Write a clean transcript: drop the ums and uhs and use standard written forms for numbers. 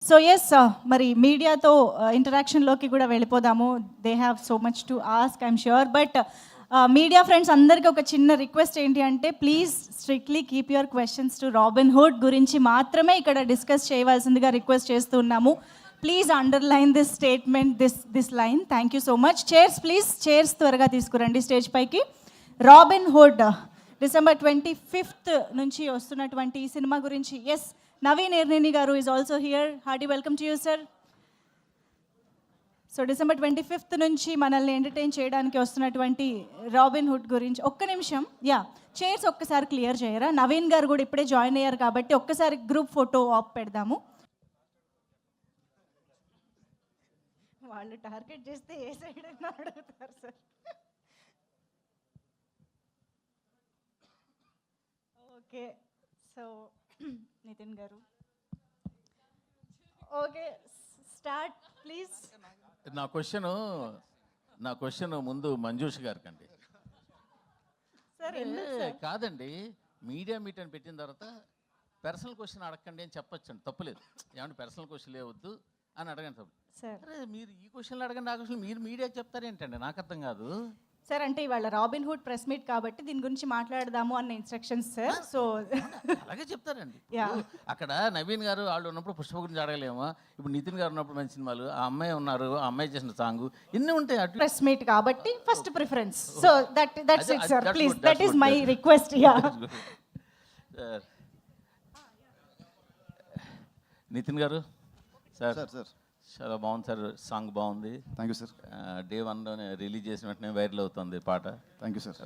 So yes మరి మీడియాతో ఇంటరాక్షన్లోకి కూడా వెళ్ళిపోదాము. They have so much to ask I'm sure. But media friends అందరికీ ఒక చిన్న రిక్వెస్ట్ ఏంటి అంటే please strictly keep your questions to Robinhood గురించి మాత్రమే ఇక్కడ డిస్కస్ చేయవలసిందిగా రిక్వెస్ట్ చేస్తున్నాము. Please underline this statement, this line. Thank you so much. Chairs please, chairs త్వరగా తీసుకురండి స్టేజ్ పైకి. రాబిన్హుడ్ December 25th నుంచి వస్తున్నటువంటి ఈ సినిమా గురించి ఎస్ నవీన్ ఎర్నేని గారు is also here. Hardy welcome to you sir. So December 25th నుంచి మనల్ని ఎంటర్టైన్ చేయడానికి వస్తున్నటువంటి రాబిన్హుడ్ గురించి ఒక్క నిమిషం. చైర్స్ ఒక్కసారి క్లియర్ చేయరా? నవీన్ గారు కూడా ఇప్పుడే జాయిన్ అయ్యారు కాబట్టి ఒక్కసారి గ్రూప్ ఫోటో ఆప్ పెడదాము. వాళ్ళు టార్గెట్ చేస్తే ఏ సైడ్ అయినా అడుగుతారు సార్. ఓకే, సో నితిన్ గారు ఓకే స్టార్ట్ ప్లీజ్. నా క్వశ్చన్ ముందు మంజుష్ గారికి అండి. కాదండి, మీడియా మీట్ అని పెట్టిన తర్వాత పర్సనల్ క్వశ్చన్ అడగండి అని చెప్పొచ్చండి, తప్పులేదు. ఏమంటే పర్సనల్ క్వశ్చన్ లేవద్దు అని అడగండి తప్పు. అరే మీరు ఈ క్వశ్చన్లు అడగండి, ఆ క్వశ్చన్ మీరు మీడియాకి చెప్తారేంటండి, నాకు అర్థం కాదు సార్. అంటే ఇవాళ రాబిన్హుడ్ ప్రెస్ మీట్ కాబట్టి దీని గురించి మాట్లాడదాము అన్న ఇన్స్ట్రక్షన్స్ సార్. సో అలాగే చెప్తారండి. అక్కడ నవీన్ గారు వాళ్ళు ఉన్నప్పుడు పుష్ప గురించి అడగలేమా? ఇప్పుడు నితిన్ గారు ఉన్నప్పుడు మంచి సినిమాలు, ఆ అమ్మాయి ఉన్నారు, ఆ అమ్మాయి చేసిన సాంగ్ ఇన్ని ఉంటాయి. ప్రెస్ మీట్ కాబట్టి first preference. So that's it sir, please. That is my request. Nitin garu sir, చాలా బాగుంది సార్, సాంగ్ బాగుంది. Thank you sir. Day 1లోనే రిలీజ్ చేసిన వెంటనే వైరల్ అవుతుంది పాట. Thank you sir.